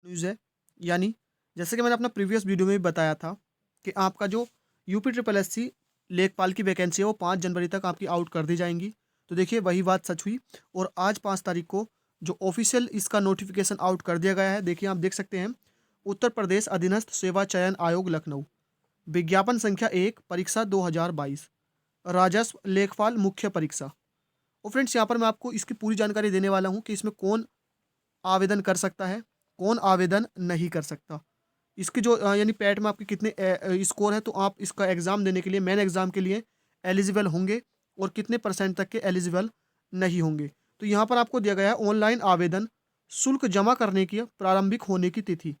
News है। यानी जैसे कि मैंने अपना प्रीवियस वीडियो में भी बताया था कि आपका जो यूपी ट्रिपल एससी लेखपाल की वैकेंसी है वो 5 जनवरी तक आपकी आउट कर दी जाएंगी। तो देखिए वही बात सच हुई और आज 5 तारीख को जो ऑफिशियल इसका नोटिफिकेशन आउट कर दिया गया है। देखिए आप देख सकते हैं, उत्तर प्रदेश अधीनस्थ सेवा चयन आयोग लखनऊ, विज्ञापन संख्या 1, परीक्षा 2022, राजस्व लेखपाल मुख्य परीक्षा। और फ्रेंड्स यहाँ पर मैं आपको इसकी पूरी जानकारी देने वाला हूँ कि इसमें कौन आवेदन कर सकता है, कौन आवेदन नहीं कर सकता। इसकी जो यानी पैट में आपके कितने स्कोर है, तो आप इसका एग्ज़ाम देने के लिए, मेन एग्ज़ाम के लिए एलिजिबल होंगे और कितने परसेंट तक के एलिजिबल नहीं होंगे। तो यहाँ पर आपको दिया गया है ऑनलाइन आवेदन शुल्क जमा करने की प्रारंभिक होने की तिथि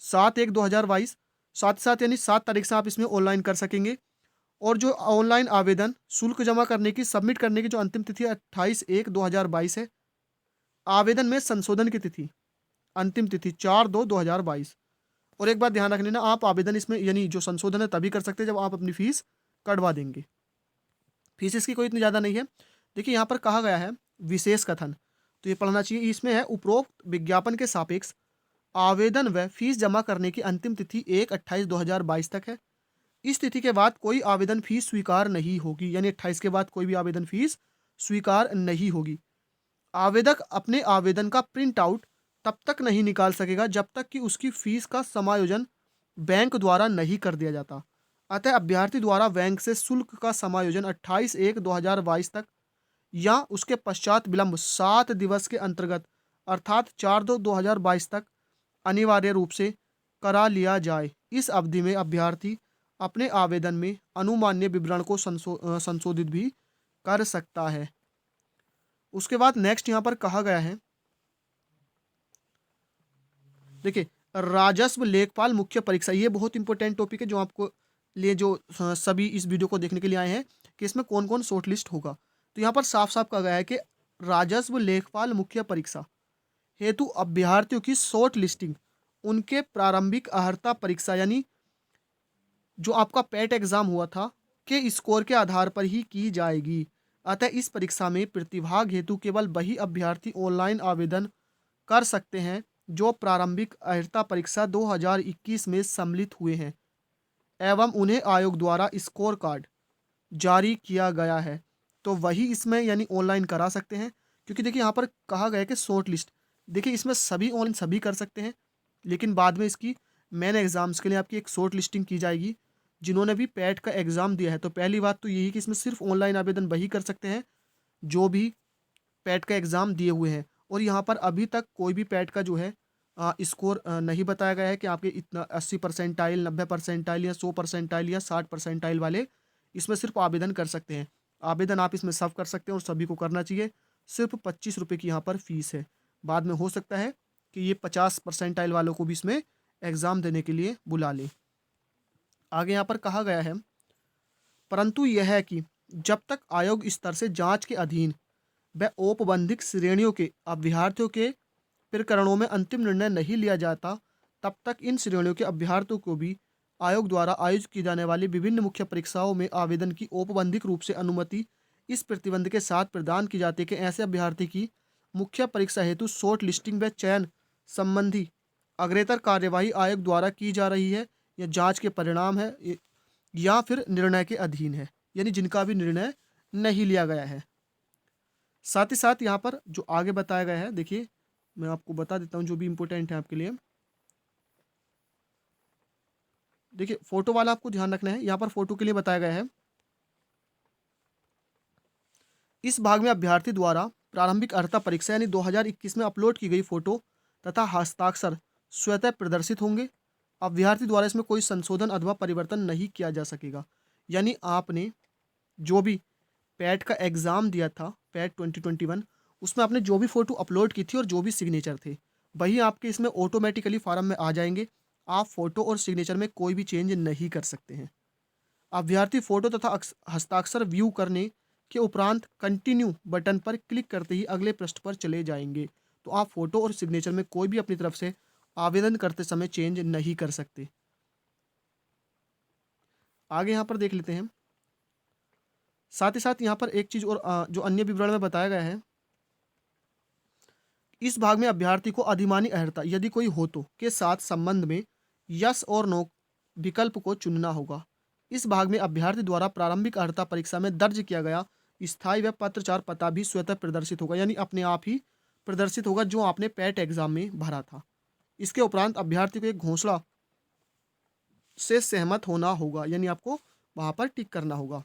7/1/2022, साथ ही साथ यानी 7 तारीख से आप इसमें ऑनलाइन कर सकेंगे। और जो ऑनलाइन आवेदन शुल्क जमा करने की, सबमिट करने की जो अंतिम तिथि 28/1/2022 है। आवेदन में संशोधन की तिथि, अंतिम तिथि 4/2/2022। और एक बात ध्यान रखनी ना, आप आवेदन इसमें यानी जो संशोधन है तभी कर सकते हैं जब आप अपनी फीस कटवा देंगे। फीस इसकी कोई इतनी ज़्यादा नहीं है। देखिए यहाँ पर कहा गया है विशेष कथन, तो ये पढ़ना चाहिए। इसमें है उपरोक्त विज्ञापन के सापेक्ष आवेदन व फीस जमा करने की अंतिम तिथि 1/28/2022 तक है। इस तिथि के बाद कोई आवेदन फीस स्वीकार नहीं होगी, यानी 28 के बाद कोई भी आवेदन फीस स्वीकार नहीं होगी। आवेदक अपने आवेदन का प्रिंट आउट तब तक नहीं निकाल सकेगा जब तक कि उसकी फीस का समायोजन बैंक द्वारा नहीं कर दिया जाता। अतः अभ्यर्थी द्वारा बैंक से शुल्क का समायोजन 28/1/2022 तक या उसके पश्चात विलंब 7 दिवस के अंतर्गत अर्थात 4/2/2022 तक अनिवार्य रूप से करा लिया जाए। इस अवधि में अभ्यर्थी अपने आवेदन में अनुमान्य विवरण को संशोधित भी कर सकता है। उसके बाद नेक्स्ट यहाँ पर कहा गया है, देखिए राजस्व लेखपाल मुख्य परीक्षा, ये बहुत इंपॉर्टेंट टॉपिक है जो आपको लिए जो सभी इस वीडियो को देखने के लिए आए हैं कि इसमें कौन कौन शॉर्ट लिस्ट होगा। तो यहाँ पर साफ साफ कहा गया है कि राजस्व लेखपाल मुख्य परीक्षा हेतु अभ्यर्थियों की शॉर्ट लिस्टिंग उनके प्रारंभिक अर्हता परीक्षा यानी जो आपका पेट एग्जाम हुआ था के स्कोर के आधार पर ही की जाएगी। अतः इस परीक्षा में प्रतिभाग हेतु केवल वही अभ्यर्थी ऑनलाइन आवेदन कर सकते हैं जो प्रारंभिक अर्हता परीक्षा 2021 में सम्मिलित हुए हैं एवं उन्हें आयोग द्वारा स्कोर कार्ड जारी किया गया है। तो वही इसमें यानी ऑनलाइन करा सकते हैं, क्योंकि देखिए यहाँ पर कहा गया है कि शॉर्ट लिस्ट, देखिए इसमें सभी ऑनलाइन सभी कर सकते हैं, लेकिन बाद में इसकी मेन एग्जाम्स के लिए आपकी एक शॉर्ट लिस्टिंग की जाएगी जिन्होंने भी पैट का एग्ज़ाम दिया है। तो पहली बात तो यही कि इसमें सिर्फ ऑनलाइन आवेदन वही कर सकते हैं जो भी पैट का एग्ज़ाम दिए हुए हैं। और यहाँ पर अभी तक कोई भी पैट का जो है स्कोर नहीं बताया गया है कि आपके इतना 80 परसेंटाइल, 90 परसेंटाइल या 100 परसेंटाइल या 60 परसेंटाइल वाले इसमें सिर्फ आवेदन कर सकते हैं। आवेदन आप इसमें सब कर सकते हैं और सभी को करना चाहिए। सिर्फ 25 रुपये की यहाँ पर फीस है। बाद में हो सकता है कि ये 50 परसेंटाइल वालों को भी इसमें एग्ज़ाम देने के लिए बुला ले। आगे यहाँ पर कहा गया है, परंतु यह है कि जब तक आयोग स्तर से जांच के अधीन व औपबंधिक श्रेणियों के अभ्यर्थियों के प्रकरणों में अंतिम निर्णय नहीं लिया जाता, तब तक इन श्रेणियों के अभ्यर्थियों को भी आयोग द्वारा आयोजित की जाने वाली विभिन्न मुख्य परीक्षाओं में आवेदन की औपबंधिक रूप से अनुमति इस प्रतिबंध के साथ प्रदान की जाती है कि ऐसे अभ्यर्थी की मुख्य परीक्षा हेतु शॉर्ट लिस्टिंग व चयन संबंधी अग्रेतर कार्यवाही आयोग द्वारा की जा रही है या जांच के परिणाम है या फिर निर्णय के अधीन है, यानी जिनका भी निर्णय नहीं लिया गया है। साथ ही साथ यहाँ पर जो आगे बताया गया है, देखिए मैं आपको बता देता हूँ जो भी इम्पोर्टेंट है आपके लिए। देखिए फोटो वाला आपको ध्यान रखना है, यहाँ पर फोटो के लिए बताया गया है। इस भाग में अभ्यर्थी द्वारा प्रारंभिक अर्हता परीक्षा यानी 2021 में अपलोड की गई फोटो तथा हस्ताक्षर स्वतः प्रदर्शित होंगे। अभ्यर्थी द्वारा इसमें कोई संशोधन अथवा परिवर्तन नहीं किया जा सकेगा। यानी आपने जो भी पैट का एग्ज़ाम दिया था, पैट 2021, उसमें आपने जो भी फ़ोटो अपलोड की थी और जो भी सिग्नेचर थे वही आपके इसमें ऑटोमेटिकली फार्म में आ जाएंगे। आप फ़ोटो और सिग्नेचर में कोई भी चेंज नहीं कर सकते हैं। अभ्यर्थी फ़ोटो तथा हस्ताक्षर व्यू करने के उपरांत कंटिन्यू बटन पर क्लिक करते ही अगले पृष्ठ पर चले जाएंगे। तो आप फ़ोटो और सिग्नेचर में कोई भी अपनी तरफ से आवेदन करते समय चेंज नहीं कर सकते। आगे यहाँ पर देख लेते हैं। साथ ही साथ यहाँ पर एक चीज़ और जो अन्य विवरण में बताया गया है, इस भाग में अभ्यर्थी को अधिमानी अर्हता यदि कोई हो तो के साथ संबंध में यस और नो विकल्प को चुनना होगा। इस भाग में अभ्यर्थी द्वारा प्रारंभिक अर्हता परीक्षा में दर्ज किया गया स्थायी व पत्रचार पता भी स्वतः प्रदर्शित होगा, यानी अपने आप ही प्रदर्शित होगा जो आपने पैट एग्जाम में भरा था। इसके उपरांत अभ्यर्थी को एक घोषणा से सहमत होना होगा, यानी आपको वहां पर टिक करना होगा।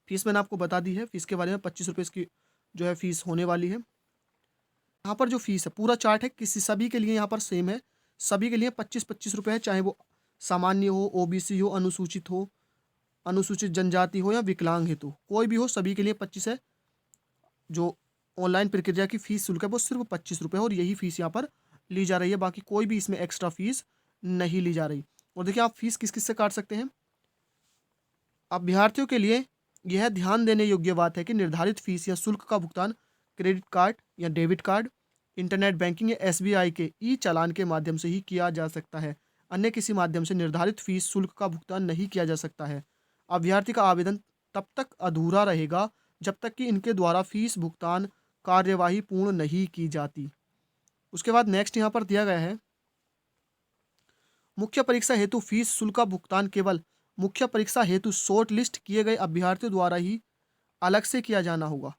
फीस मैंने आपको बता दी है, फीस के बारे में 25 रुपये इसकी जो है फीस होने वाली है। यहाँ पर जो फीस है पूरा चार्ट है, किसी सभी के लिए यहाँ पर सेम है, सभी के लिए 25-25 रुपये है, चाहे वो सामान्य हो, ओबीसी हो, अनुसूचित हो, अनुसूचित जनजाति हो या विकलांग हेतु कोई भी हो, सभी के लिए 25 है। जो ऑनलाइन प्रक्रिया की फीस शुल्क है वो सिर्फ 25 रुपये है और यही फीस यहाँ पर ली जा रही है, बाकी कोई भी इसमें एक्स्ट्रा फीस नहीं ली जा रही। और देखिए आप फीस किस किस से काट सकते हैं। अभ्यर्थियों के लिए यह ध्यान देने योग्य बात है कि निर्धारित फीस या शुल्क का भुगतान क्रेडिट कार्ड या डेबिट कार्ड, इंटरनेट बैंकिंग या एसबीआई के ई चालान के माध्यम से ही किया जा सकता है। अन्य किसी माध्यम से निर्धारित फीस शुल्क का भुगतान नहीं किया जा सकता है। अभ्यर्थी का आवेदन तब तक अधूरा रहेगा जब तक कि इनके द्वारा फीस भुगतान कार्यवाही पूर्ण नहीं की जाती। उसके बाद नेक्स्ट यहाँ पर दिया गया है, मुख्य परीक्षा हेतु फीस शुल्क का भुगतान केवल मुख्य परीक्षा हेतु शॉर्ट लिस्ट किए गए अभ्यर्थियों द्वारा ही अलग से किया जाना होगा।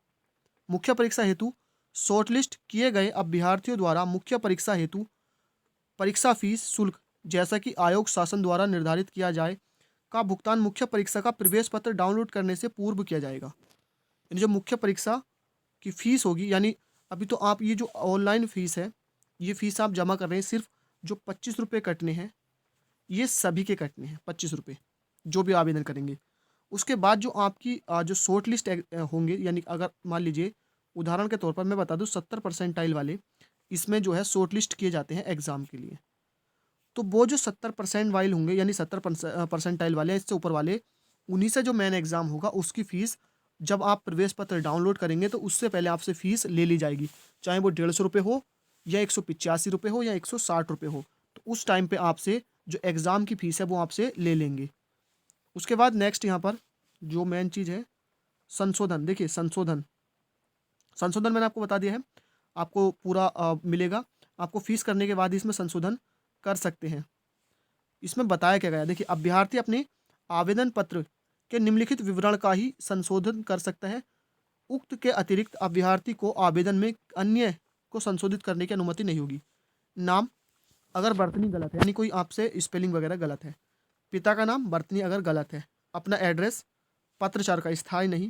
मुख्य परीक्षा हेतु शॉर्ट लिस्ट किए गए अभ्यर्थियों द्वारा मुख्य परीक्षा हेतु परीक्षा फीस शुल्क जैसा कि आयोग शासन द्वारा निर्धारित किया जाए का भुगतान मुख्य परीक्षा का प्रवेश पत्र डाउनलोड करने से पूर्व किया जाएगा। यानी जो मुख्य परीक्षा की फीस होगी, यानी अभी तो आप ये जो ऑनलाइन फीस है ये फीस आप जमा कर रहे हैं, सिर्फ जो 25 रुपये कटने हैं ये सभी के कटने हैं 25 रुपये जो भी आवेदन करेंगे। उसके बाद जो आपकी जो शॉर्ट लिस्ट होंगे, यानी अगर मान लीजिए उदाहरण के तौर पर मैं बता दूं 70 परसेंटाइल वाले इसमें जो है शॉर्ट लिस्ट किए जाते हैं एग्ज़ाम के लिए, तो वो जो 70% वाइल होंगे यानी 70 परसेंटाइल वाले इससे ऊपर वाले, उन्हीं से जो मेन एग्ज़ाम होगा उसकी फ़ीस जब आप प्रवेश पत्र डाउनलोड करेंगे तो उससे पहले आपसे फ़ीस ले ली जाएगी, चाहे वो 150 रुपये हो या 185 रुपये हो या 160 रुपये हो। तो उस टाइम पे आपसे जो एग्ज़ाम की फ़ीस है वो आपसे ले लेंगे। उसके बाद नेक्स्ट यहाँ पर जो मेन चीज़ है संशोधन। देखिए संशोधन मैंने आपको बता दिया है, आपको पूरा मिलेगा, आपको फ़ीस करने के बाद ही इसमें संशोधन कर सकते हैं। इसमें बताया क्या गया, देखिए अभ्यर्थी अपने आवेदन पत्र के निम्नलिखित विवरण का ही संशोधन कर सकता है। उक्त के अतिरिक्त अभ्यर्थी को आवेदन में अन्य को संशोधित करने की अनुमति नहीं होगी। नाम अगर वर्तनी गलत है, यानी कोई आपसे स्पेलिंग वगैरह गलत है, पिता का नाम वर्तनी अगर गलत है, अपना एड्रेस पत्रचार का स्थायी नहीं।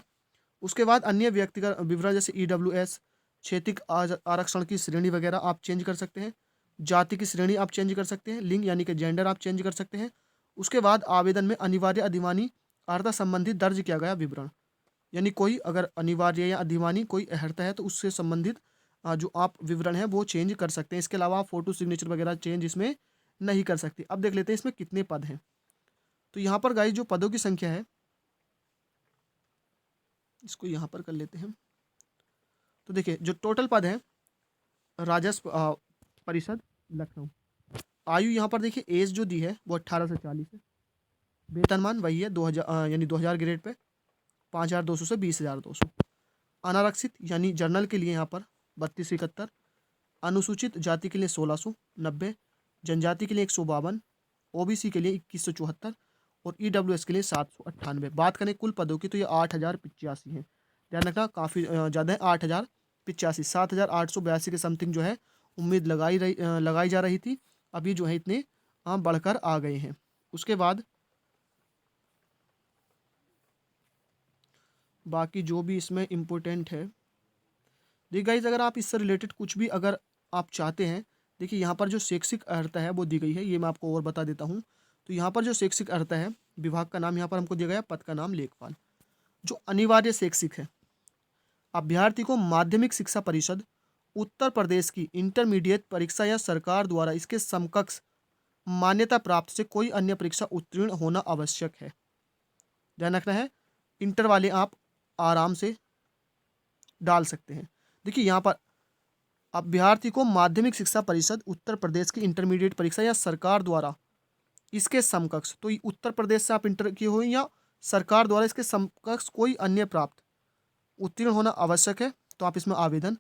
उसके बाद अन्य व्यक्तिगत विवरण जैसे ईडब्ल्यूएस, क्षेत्रीय आरक्षण की श्रेणी वगैरह आप चेंज कर सकते हैं, जाति की श्रेणी आप चेंज कर सकते हैं, लिंग यानी कि जेंडर आप चेंज कर सकते हैं। उसके बाद आवेदन में अनिवार्य अधिमानी अर्हता संबंधित दर्ज किया गया विवरण, यानी कोई अगर अनिवार्य या अधिमानी कोई अर्हता है तो उससे संबंधित जो आप विवरण है वो चेंज कर सकते हैं। इसके अलावा आप फोटो सिग्नेचर वगैरह चेंज इसमें नहीं कर सकते। अब देख लेते हैं इसमें कितने पद हैं। तो यहाँ पर गाइस जो पदों की संख्या है इसको यहाँ पर कर लेते हैं। तो देखिए जो टोटल पद है राजस्व परिषद लखनऊ, आयु यहाँ पर देखिए एज जो दी है वो 18 से 40 है, वेतनमान वही है 2000 यानी 2000 ग्रेड पे 5200 से 20200। अनारक्षित यानी जर्नल के लिए यहाँ पर 32 से 71, अनुसूचित जाति के लिए 1690, जनजाति के लिए 152, ओबीसी के लिए 2174 और ईडब्ल्यूएस के लिए 798। बात करें कुल पदों की तो ये 8085 है। ध्यान रखना काफ़ी ज़्यादा है, 8085, 7882 के समथिंग जो है उम्मीद लगाई जा रही थी, अभी जो है इतने बढ़कर आ गए हैं। उसके बाद बाकी जो भी इसमें इम्पोर्टेंट है, देखिए गाइस अगर आप इससे रिलेटेड कुछ भी अगर आप चाहते हैं, देखिए यहाँ पर जो शैक्षिक अर्हता है वो दी गई है, ये मैं आपको और बता देता हूँ। तो यहाँ पर जो शैक्षिक अर्हता है, विभाग का नाम यहाँ पर हमको दिया गया, पद का नाम लेखपाल। जो अनिवार्य शैक्षिक है, अभ्यर्थी को माध्यमिक शिक्षा परिषद उत्तर प्रदेश की इंटरमीडिएट परीक्षा या सरकार द्वारा इसके समकक्ष मान्यता प्राप्त से कोई अन्य परीक्षा उत्तीर्ण होना आवश्यक है। ध्यान रखना है, इंटर वाले आप आराम से डाल सकते हैं। देखिए यहाँ पर अभ्यर्थी को माध्यमिक शिक्षा परिषद उत्तर प्रदेश की इंटरमीडिएट परीक्षा या सरकार द्वारा इसके समकक्ष, तो उत्तर प्रदेश से आप इंटर किए हो या सरकार द्वारा इसके समकक्ष कोई अन्य प्राप्त उत्तीर्ण होना आवश्यक है, तो आप इसमें आवेदन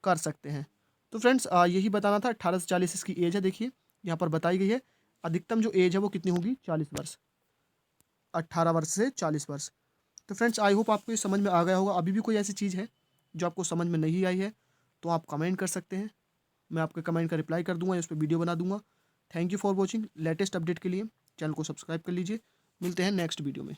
कर सकते हैं। तो फ्रेंड्स यही बताना था। 18 से 40 इसकी एज है। देखिए यहाँ पर बताई गई है अधिकतम जो एज है वो कितनी होगी, 40 वर्ष, 18 वर्ष से 40 वर्ष। तो फ्रेंड्स आई होप आपको ये समझ में आ गया होगा। अभी भी कोई ऐसी चीज़ है जो आपको समझ में नहीं आई है तो आप कमेंट कर सकते हैं, मैं आपके कमेंट का रिप्लाई कर दूंगा या उस पर वीडियो बना दूंगा। Thank you for watching. Latest update के लिए चैनल को सब्सक्राइब कर लीजिए। मिलते हैं नेक्स्ट वीडियो में।